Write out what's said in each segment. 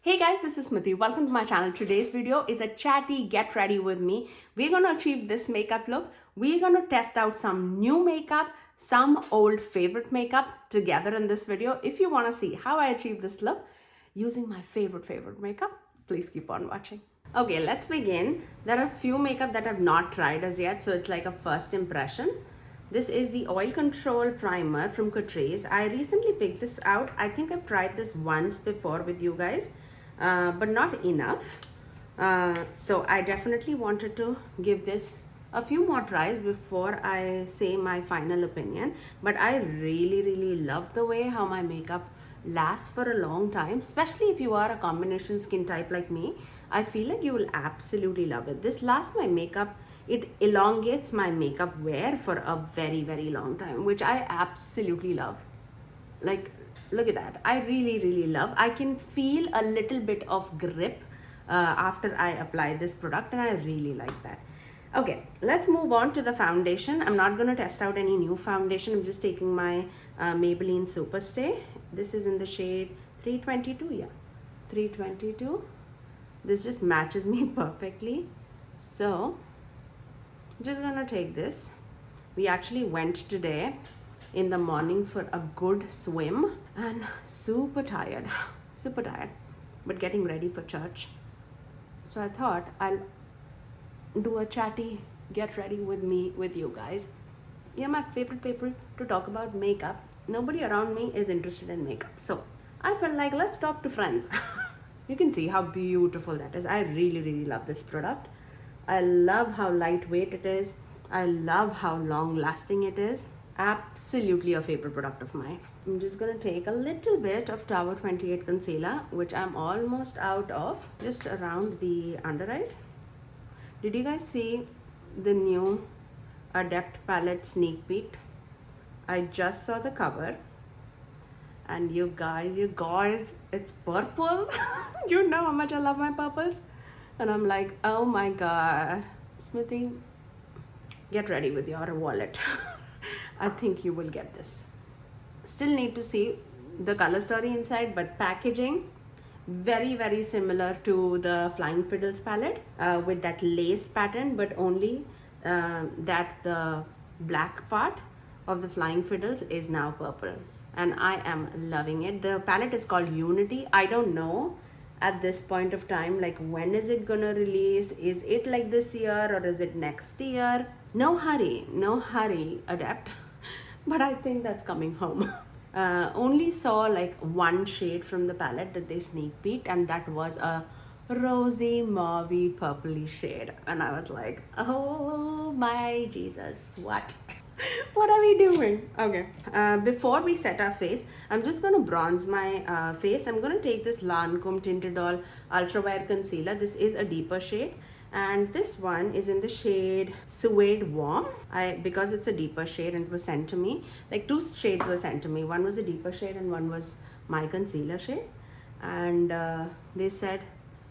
Hey guys, this is Smithy. Welcome to my channel. Today's video is a chatty get ready with me. We're going to achieve this makeup look. We're going to test out some new makeup, some old favorite makeup together in this video. If you want to see how I achieve this look using my favorite makeup, please keep on watching. Okay, let's begin. There are a few makeup that I've not tried as yet, so it's like a first impression. This is the Oil Control Primer from Catrice. I recently picked this out. I think I've tried this once before with you guys. But not enough. So I definitely wanted to give this a few more tries before I say my final opinion. But I really love the way how my makeup lasts for a long time, especially if you are a combination skin type like me. I feel like you will absolutely love it. This lasts my makeup, it elongates my makeup wear for a very long time, which I absolutely love. Like, look at that. I really love. I can feel a little bit of grip after I apply this product, and I really like that. Okay, let's move on to the foundation. I'm not going to test out any new foundation. I'm just taking my Maybelline Superstay. This is in the shade 322. Yeah, 322. This just matches me perfectly. So I'm just going to take this. We actually went today in the morning for a good swim and super tired, but getting ready for church. So I thought I'll do a chatty get ready with me with you guys. You're my favorite people to talk about makeup. Nobody around me is interested in makeup, so I felt like let's talk to friends. You can see how beautiful that is. I really love this product. I love how lightweight it is. I love how long lasting it is. Absolutely a favorite product of mine. I'm just gonna take a little bit of Tower 28 concealer, which I'm almost out of, just around the under eyes. Did you guys see the new Adept palette sneak peek? I just saw the cover, and you guys, it's purple. You know how much I love my purples, and I'm like, oh my god, Smithy, get ready with your wallet. I think you will get this. Still need to see the color story inside, but packaging very similar to the Flying Fiddles palette with that lace pattern, but only that the black part of the Flying Fiddles is now purple, and I am loving it. The palette is called Unity. I don't know at this point of time, like, when is it gonna release? Is it like this year or is it next year? No hurry, Adept. But I think that's coming home. Only saw like one shade from the palette that they sneak peeked, and that was a rosy mauvey purpley shade, and I was like, oh my Jesus, what? What are we doing? Okay, before we set our face, I'm just going to bronze my face. I'm going to take this Lancome Tinted All Ultra Wear Concealer. This is a deeper shade, and this one is in the shade Suede Warm. Because it's a deeper shade and it was sent to me, like two shades were sent to me. One was a deeper shade and one was my concealer shade, and they said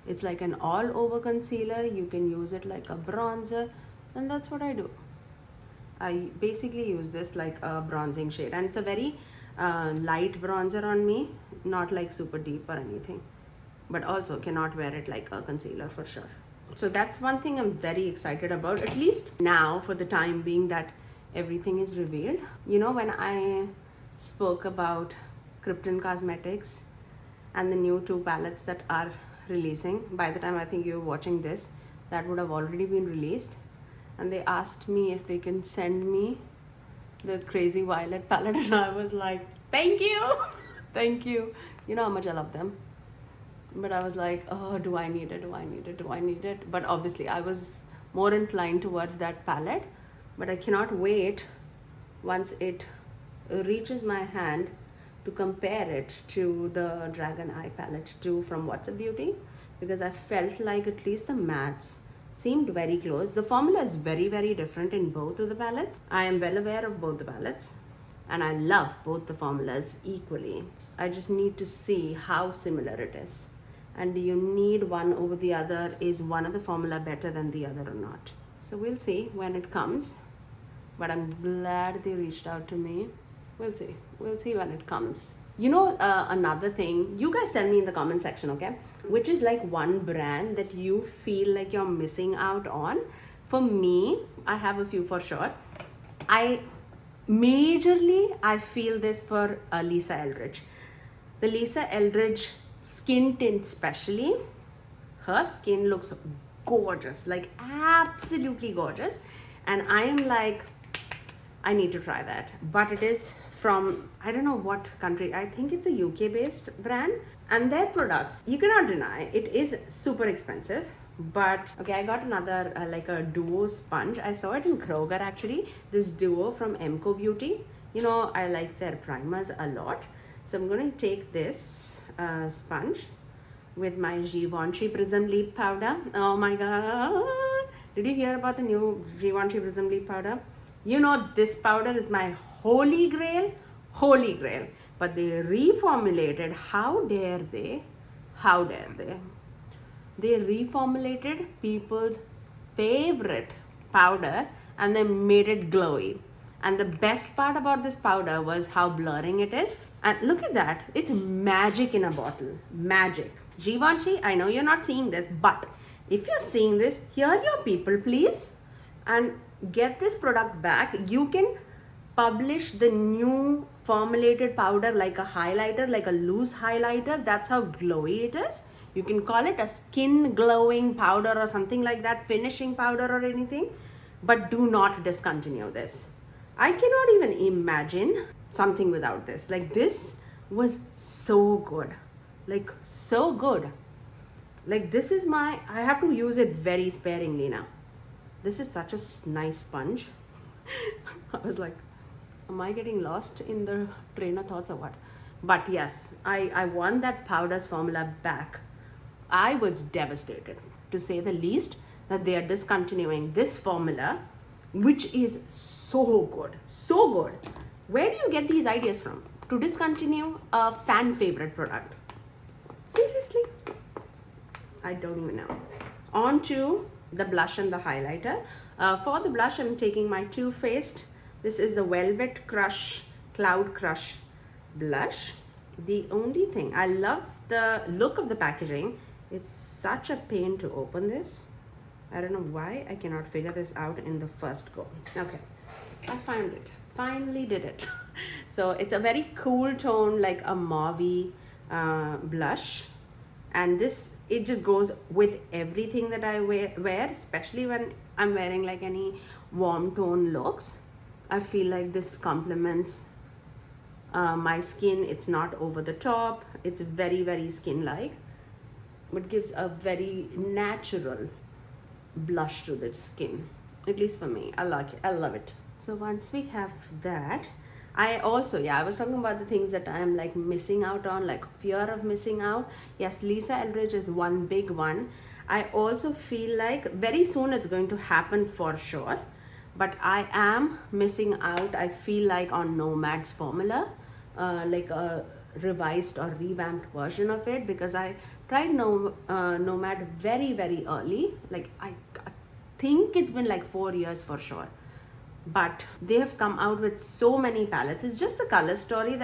it's like an all over concealer. You can use it like a bronzer, and that's what I do. I basically use this like a bronzing shade, and it's a very light bronzer on me, not like super deep or anything, but also cannot wear it like a concealer for sure. So that's one thing I'm very excited about, at least now for the time being that everything is revealed. You know, when I spoke about Krypton Cosmetics and the new 2 palettes that are releasing, by the time I think you're watching this, that would have already been released. And they asked me if they can send me the Crazy Violet palette, and I was like, thank you. Thank you. You know how much I love them. But I was like, oh, do I need it? But obviously I was more inclined towards that palette, but I cannot wait once it reaches my hand to compare it to the Dragon Eye palette too from What's a Beauty, because I felt like at least the mattes seemed very close. The formula is very different in both of the palettes. I am well aware of both the palettes, and I love both the formulas equally. I just need to see how similar it is. And do you need one over the other? Is one of the formula better than the other or not? So we'll see when it comes, but I'm glad they reached out to me. We'll see when it comes. You know, another thing, you guys tell me in the comment section, okay? Which is like one brand that you feel like you're missing out on. For me, I have a few for sure. I feel this for Lisa Eldridge. The Lisa Eldridge skin tint especially, her skin looks gorgeous, like absolutely gorgeous. And I am like, I need to try that. But it is from, I don't know what country, I think it's a UK based brand. And their products, you cannot deny, it is super expensive. But okay, I got another like a duo sponge. I saw it in Kroger actually, this duo from Emco Beauty. You know, I like their primers a lot. So I'm going to take this sponge with my Givenchy Prism Libre powder. Oh my god, did you hear about the new Givenchy Prism Libre powder? You know, this powder is my holy grail, but they reformulated. How dare they reformulated people's favorite powder and they made it glowy. And the best part about this powder was how blurring it is. And look at that, it's magic in a bottle, magic. Givenchy, I know you're not seeing this, but if you're seeing this, hear your people please and get this product back. You can publish the new formulated powder like a highlighter, like a loose highlighter. That's how glowy it is. You can call it a skin glowing powder or something like that, finishing powder or anything, but do not discontinue this. I cannot even imagine something without this. Like, this was so good, like so good. Like, this is my, I have to use it very sparingly now. This is such a nice sponge. I was like, am I getting lost in the train of thoughts or what? But yes, I want that powder's formula back. I was devastated, to say the least, that they are discontinuing this formula, which is so good, so good. Where do you get these ideas from to discontinue a fan favorite product? Seriously? I don't even know. On to the blush and the highlighter. For the blush, I'm taking my Too Faced. This is the Velvet Crush Cloud Crush blush. The only thing, I love the look of the packaging. It's such a pain to open this. I don't know why I cannot figure this out in the first go. Okay, I found it. Finally did it. So it's a very cool tone, like a mauve blush. And this, it just goes with everything that I wear, especially when I'm wearing like any warm tone looks. I feel like this complements my skin. It's not over the top. It's very, very skin-like, but gives a very natural blush to the skin, at least for me. I like it. I love it. So once we have that, I also, I was talking about the things that I'm like missing out on, like fear of missing out. Yes, Lisa Eldridge is one big one. I also feel like very soon it's going to happen for sure, but I am missing out, I feel like, on Nomad's formula, like a revised or revamped version of it, because I tried Nomad very, very early. Like, I think it's been like 4 years for sure. But they have come out with so many palettes. It's just a color story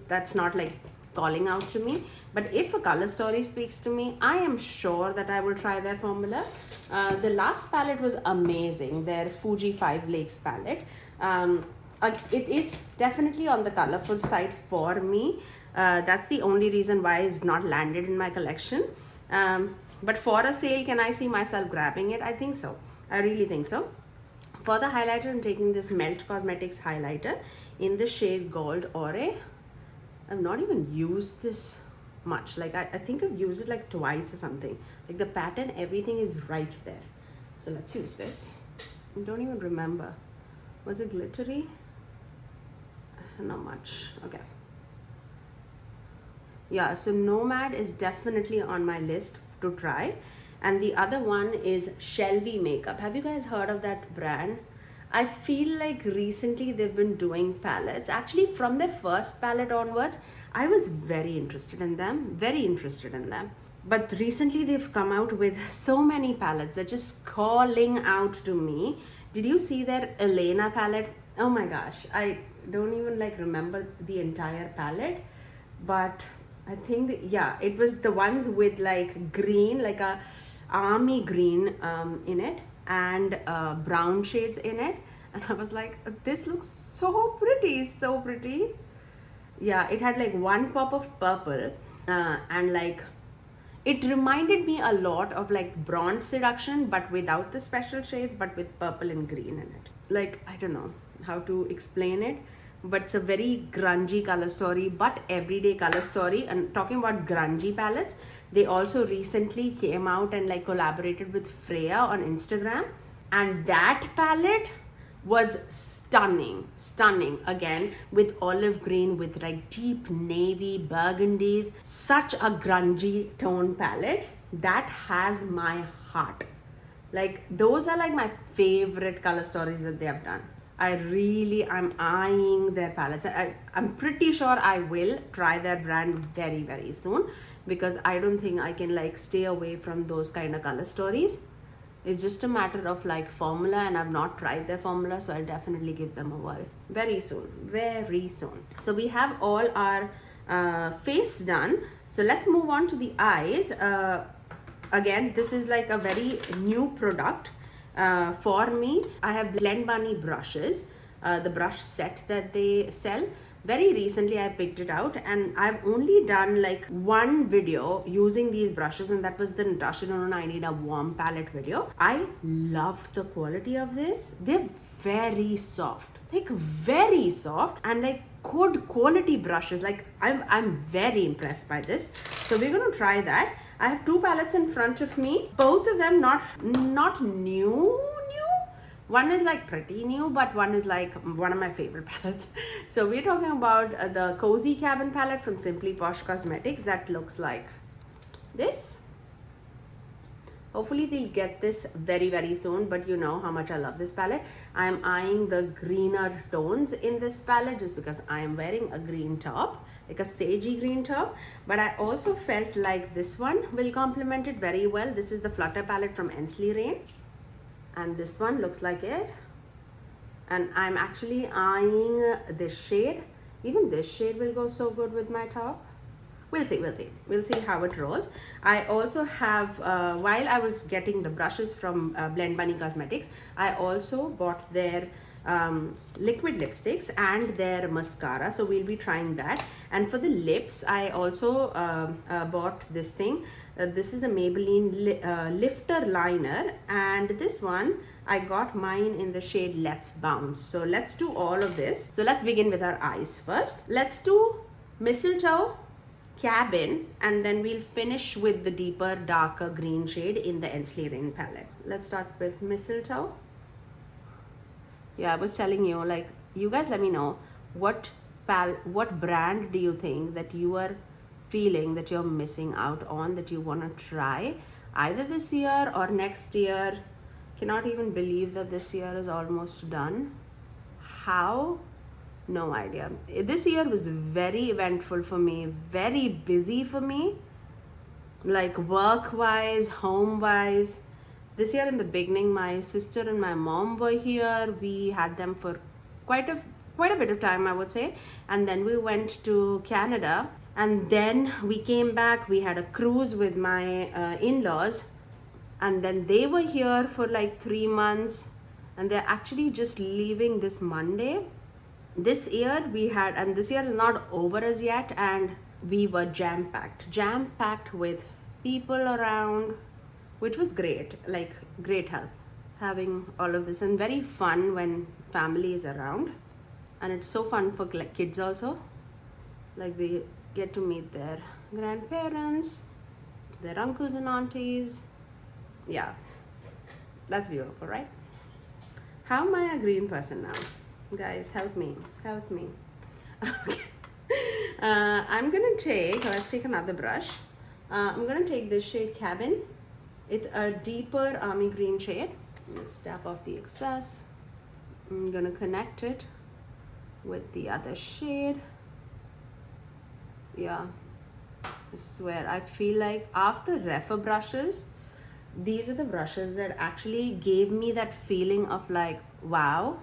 that's not like calling out to me. But if a color story speaks to me, I am sure that I will try their formula. The last palette was amazing, their Fuji 5 Lakes palette. It is definitely on the colorful side for me. That's the only reason why it's not landed in my collection. But for a sale, can I see myself grabbing it? I think so. I really think so. For the highlighter, I'm taking this Melt Cosmetics highlighter in the shade Gold Ore. I've not even used this much. Like, I think I've used it like twice or something. Like, the pattern, everything is right there. So let's use this. I don't even remember. Was it glittery? Not much. Okay. Yeah, so Nomad is definitely on my list to try. And the other one is Shelby Makeup. Have you guys heard of that brand? I feel like recently they've been doing palettes. Actually, from their first palette onwards, I was very interested in them. But recently they've come out with so many palettes. They're just calling out to me. Did you see their Elena palette? Oh my gosh, I don't even like remember the entire palette. but I think yeah, it was the ones with like green, like a army green in it, and brown shades in it, and I was like, this looks so pretty, so pretty. Yeah, it had like one pop of purple, and like it reminded me a lot of like Bronze Seduction, but without the special shades, but with purple and green in it. Like, I don't know how to explain it, but it's a very grungy color story, but everyday color story. And talking about grungy palettes, they also recently came out and like collaborated with Freya on Instagram, and that palette was stunning again, with olive green, with like deep navy burgundies, such a grungy tone palette that has my heart. Like, those are like my favorite color stories that they have done. I'm eyeing their palettes. I'm pretty sure I will try their brand very soon, because I don't think I can like stay away from those kind of color stories. It's just a matter of like formula, and I've not tried their formula, so I'll definitely give them a whirl very soon. So we have all our face done. So let's move on to the eyes. Again, this is like a very new product for me. I have Blend Bunny brushes, the brush set that they sell. Very recently I picked it out, and I've only done like one video using these brushes, and that was the Natasha Denona I Need a Warm palette video. I loved the quality of this. They're very soft, like very soft, and like good quality brushes. Like I'm very impressed by this. So we're gonna try that. I have two palettes in front of me, both of them not new. One is like pretty new, but one is like one of my favorite palettes. So we're talking about the Cozy Cabin palette from Simply Posh Cosmetics that looks like this. Hopefully they'll get this very soon, but you know how much I love this palette. I'm eyeing the greener tones in this palette just because I am wearing a green top, like a sagey green top, but I also felt like this one will complement it very well. This is the Flutter palette from Ensley Rain, and this one looks like it, and I'm actually eyeing this shade. Even this shade will go so good with my top. We'll see how it rolls. I also have, while I was getting the brushes from Blend Bunny Cosmetics, I also bought their liquid lipsticks and their mascara, so we'll be trying that. And for the lips, I also bought this thing. This is the Maybelline lifter liner, and this one I got mine in the shade Let's Bounce. So let's do all of this. So let's begin with our eyes first. Let's do Mistletoe, Cabin, and then we'll finish with the deeper darker green shade in the Ensley Rain palette. Let's start with Mistletoe. Yeah, I was telling you, like, you guys let me know what brand do you think that you are feeling that you're missing out on, that you want to try either this year or next year. Cannot even believe that this year is almost done. How? No idea. This year was very eventful for me, very busy for me, like work-wise, home-wise. This year in the beginning, my sister and my mom were here. We had them for quite a bit of time, I would say. And then we went to Canada, and then we came back. We had a cruise with my in-laws, and then they were here for like 3 months, and they're actually just leaving this Monday. This year we had, and this year is not over as yet, and we were jam-packed with people around, which was great, like great help having all of this, and very fun when family is around. And it's so fun for like kids also, like they get to meet their grandparents, their uncles and aunties. Yeah, that's beautiful, right? How am I a green person now? Guys, help me. Okay. Let's take another brush. I'm gonna take this shade Cabin. It's a deeper army green shade. Let's tap off the excess. I'm gonna connect it with the other shade. Yeah, I swear, I feel like after Refa brushes, these are the brushes that actually gave me that feeling of like, wow,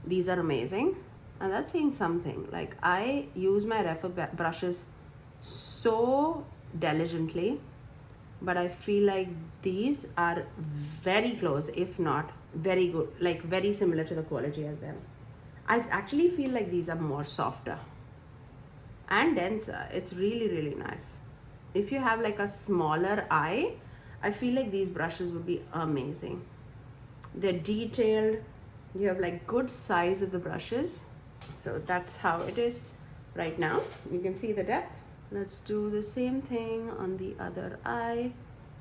these are amazing. And that's saying something. Like, I use my refer brushes so diligently, but I feel like these are very close, if not very good, like very similar to the quality as them. I actually feel like these are more softer and denser. It's really, really nice. If you have like a smaller eye, I feel like these brushes would be amazing. They're detailed. You have like good size of the brushes. So that's how it is right now. You can see the depth. Let's do the same thing on the other eye.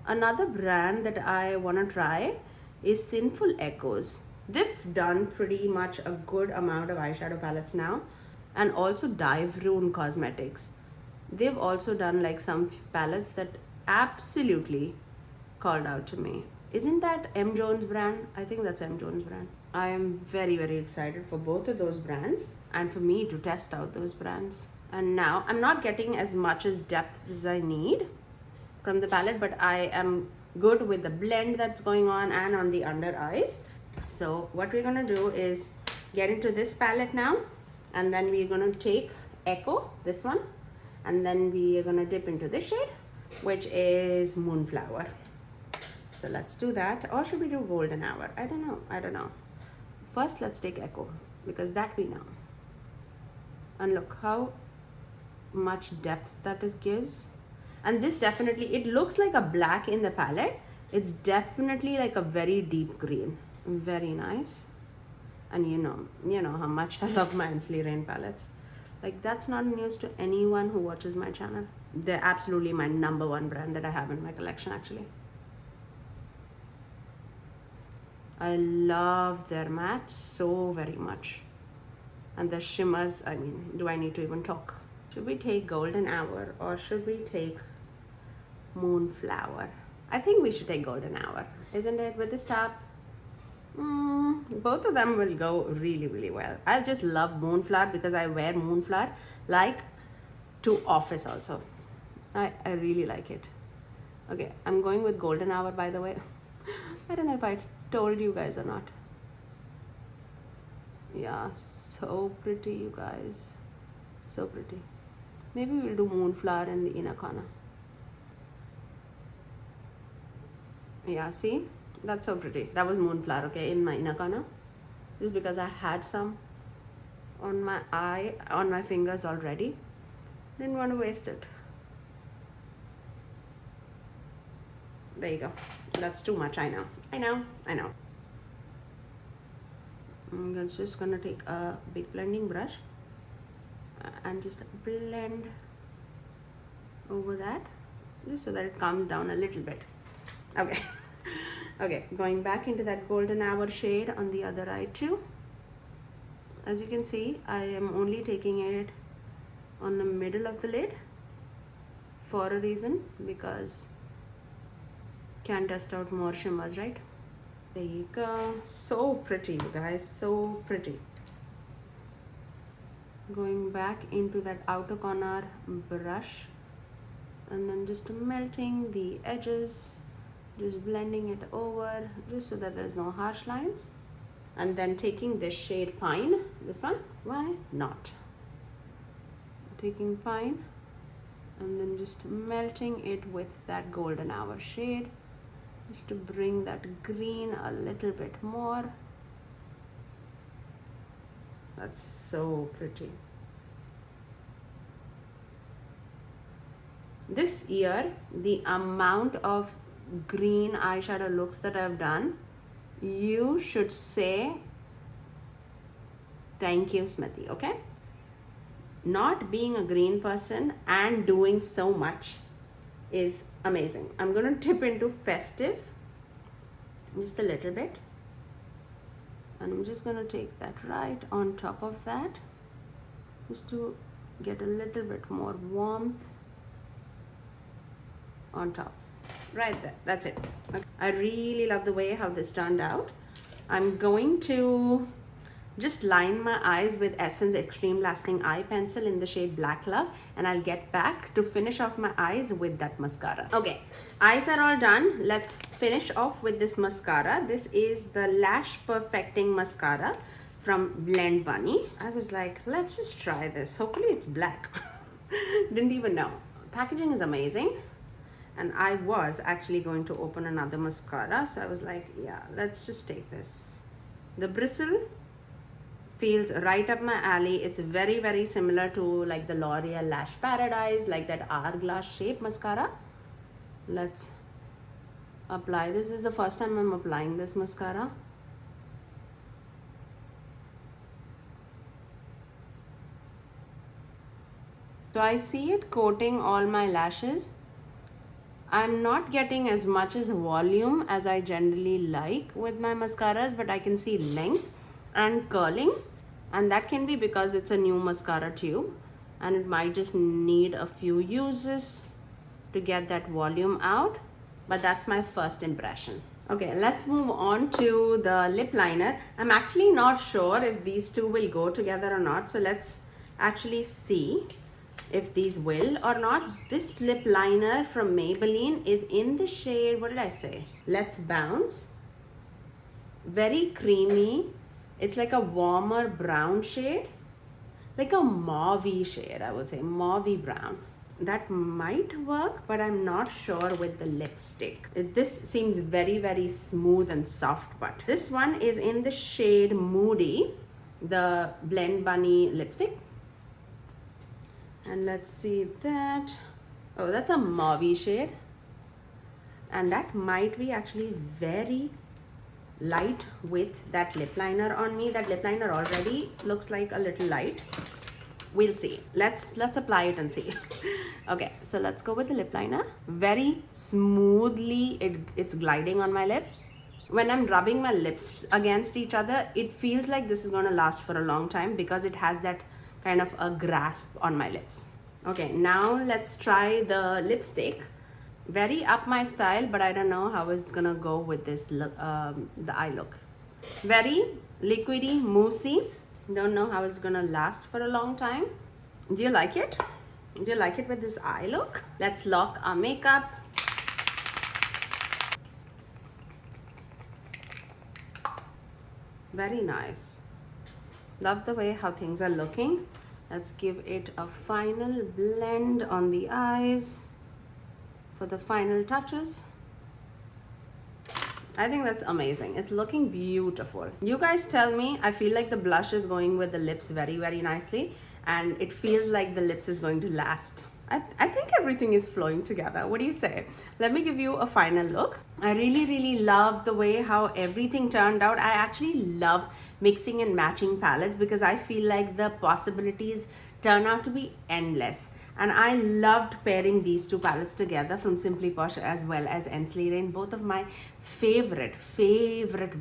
Another brand that I want to try is Sinful Echoes. They've done pretty much a good amount of eyeshadow palettes now, and also Dive Rune Cosmetics. They've also done like some palettes that absolutely called out to me. Isn't that M. Jones brand? I think that's M. Jones brand. I am very, very excited for both of those brands and for me to test out those brands. And now I'm not getting as much as depth as I need from the palette, but I am good with the blend that's going on and on the under eyes. So what we're gonna do is get into this palette now, and then we're gonna take Echo, this one, and then we are gonna dip into this shade, which is Moonflower. So let's do that. Or should we do Golden Hour? I don't know. First, let's take Echo, because that we know. And look how much depth that gives. And this definitely, it looks like a black in the palette. It's definitely like a very deep green. Very nice. And you know how much I love my Ensley Rain palettes. Like, that's not news to anyone who watches my channel. They're absolutely my #1 brand that I have in my collection, actually. I love their mattes so very much. And the shimmers, I mean, do I need to even talk? Should we take Golden Hour or should we take Moonflower? I think we should take Golden Hour, isn't it? With this top, both of them will go really, really well. I just love Moonflower because I wear Moonflower like to office also. I really like it. Okay, I'm going with Golden Hour, by the way. I don't know if I told you guys or not. Yeah, so pretty, you guys. So pretty. Maybe we'll do Moonflower in the inner corner. Yeah, see? That's so pretty. That was Moonflower, okay, in my inner corner. Just because I had some on my eye, on my fingers already. Didn't want to waste it. There you go. That's too much, I know. I'm just gonna take a big blending brush and just blend over that, just so that it calms down a little bit. Okay. Okay, going back into that Golden Hour shade on the other eye too. As you can see, I am only taking it on the middle of the lid for a reason, because can test out more shimmers, right? There you go. So pretty, you guys, so pretty. Going back into that outer corner brush and then just melting the edges, just blending it over just so that there's no harsh lines. And then taking this shade Pine, this one, why not? Taking Pine and then just melting it with that Golden Hour shade, just to bring that green a little bit more. That's so pretty. This year, the amount of green eyeshadow looks that I've done, you should say thank you, Smithy, okay? Not being a green person and doing so much is amazing. I'm gonna dip into Festive just a little bit, and I'm just gonna take that right on top of that, just to get a little bit more warmth on top. Right there, that's it. Okay. I really love the way how this turned out. I'm going to just line my eyes with Essence Extreme Lasting Eye Pencil in the shade Black Love, and I'll get back to finish off my eyes with that mascara. Okay, eyes are all done. Let's finish off with this mascara. This is the Lash Perfecting Mascara from Blend Bunny. I was like, let's just try this. Hopefully it's black. Didn't even know. Packaging is amazing. And I was actually going to open another mascara. So I was like, yeah, let's just take this. The bristle feels right up my alley. It's very, very similar to like the L'Oreal Lash Paradise, like that hourglass shape mascara. Let's apply. This is the first time I'm applying this mascara. So I see it coating all my lashes. I'm not getting as much as volume as I generally like with my mascaras, but I can see length and curling, and that can be because it's a new mascara tube and it might just need a few uses to get that volume out, but that's my first impression. Okay, let's move on to the lip liner. I'm actually not sure if these two will go together or not, so let's actually see if these will or not. This lip liner from Maybelline is in the shade, what did I say? Let's Bounce. Very creamy. It's like a warmer brown shade, like a mauve shade, I would say, mauve brown. That might work, but I'm not sure with the lipstick. This seems very, very smooth and soft, but this one is in the shade Moody, the Blend Bunny lipstick. And let's see that. Oh, that's a mauve shade. And that might be actually very light with that lip liner on me. That lip liner already looks like a little light. We'll see. Let's apply it and see. Okay, so let's go with the lip liner. Very smoothly it's gliding on my lips. When I'm rubbing my lips against each other, it feels like this is gonna last for a long time because it has that kind of a grasp on my lips. Okay, now let's try the lipstick. Very up my style, but I don't know how it's gonna go with this look, the eye look. Very liquidy, moussey. Don't know how it's gonna last for a long time. Do you like it? Do you like it with this eye look? Let's lock our makeup. Very nice. Love the way how things are looking. Let's give it a final blend on the eyes for the final touches. I think that's amazing. It's looking beautiful. You guys tell me. I feel like the blush is going with the lips very, very nicely, and it feels like the lips is going to last. I think everything is flowing together. What do you say? Let me give you a final look. I really, really love the way how everything turned out. I actually love mixing and matching palettes because I feel like the possibilities turn out to be endless. And I loved pairing these two palettes together from Simply Posh as well as Ensley, both of my favorite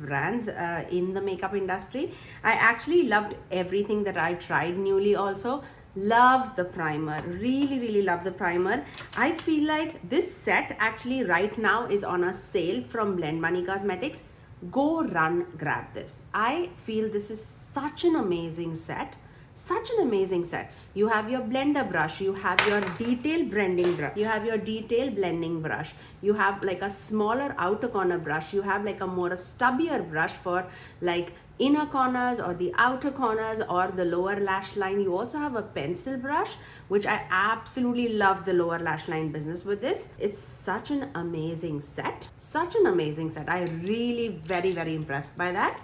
brands in the makeup industry. I actually loved everything that I tried newly also. Love the primer, really love the primer. I feel like this set actually right now is on a sale from Blend Bunny Cosmetics. Go run grab this. I feel this is such an amazing set. Such an amazing set. You have your blender brush, you have your detail blending brush, you have your detail blending brush, you have like a smaller outer corner brush, you have like a more stubbier brush for like inner corners or the outer corners or the lower lash line. You also have a pencil brush, which I absolutely love the lower lash line business with this. It's such an amazing set. Such an amazing set. I really very impressed by that.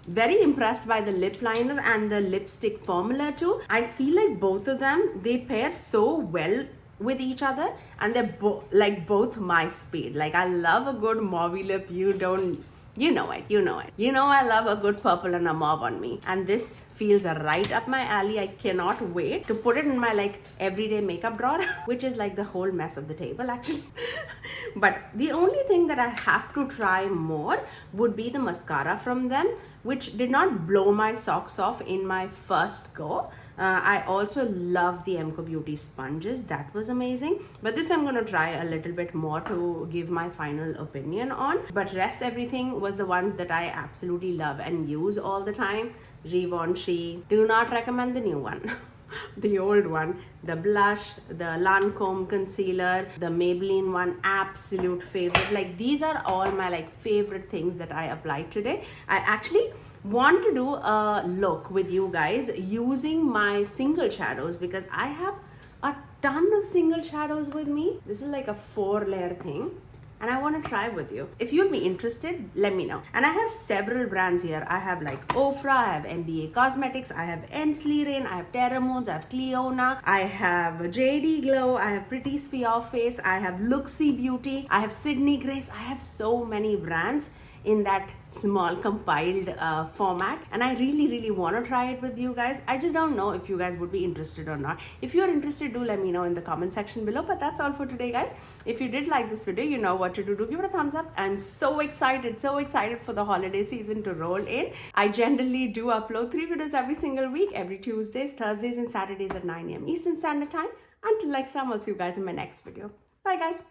Very impressed by the lip liner and the lipstick formula too. I feel like both of them, they pair so well with each other, and they're like both my speed. Like I love a good mauve lip. You know it. You know I love a good purple and a mauve on me, and this feels right up my alley. I cannot wait to put it in my like everyday makeup drawer, which is like the whole mess of the table actually. But the only thing that I have to try more would be the mascara from them, which did not blow my socks off in my first go. I also love the MCO Beauty sponges. That was amazing. But this I'm going to try a little bit more to give my final opinion on. But rest everything was the ones that I absolutely love and use all the time. Givenchy. Do not recommend the new one. The old one, the blush, the Lancome concealer, the Maybelline one, absolute favorite. Like these are all my like favorite things that I applied today. I actually want to do a look with you guys using my single shadows, because I have a ton of single shadows with me. This is like a 4-layer thing, and I want to try with you. If you'd be interested, let me know. And I have several brands here. I have like Ofra, I have MBA Cosmetics, I have Ensley, I have Terra Moons, I have Cleona, I have JD Glow, I have Pretty Sphere Face, I have Luxie Beauty, I have Sydney Grace. I have so many brands in that small compiled format, and I really want to try it with you guys. I just don't know if you guys would be interested or not. If you're interested, do let me know in the comment section below. But that's all for today, guys. If you did like this video, you know what to do. Give it a thumbs up. I'm so excited for the holiday season to roll in. I generally do upload 3 videos every single week, every Tuesdays, Thursdays and Saturdays at 9 a.m. Eastern Standard Time. Until next time, I'll see you guys in my next video. Bye guys.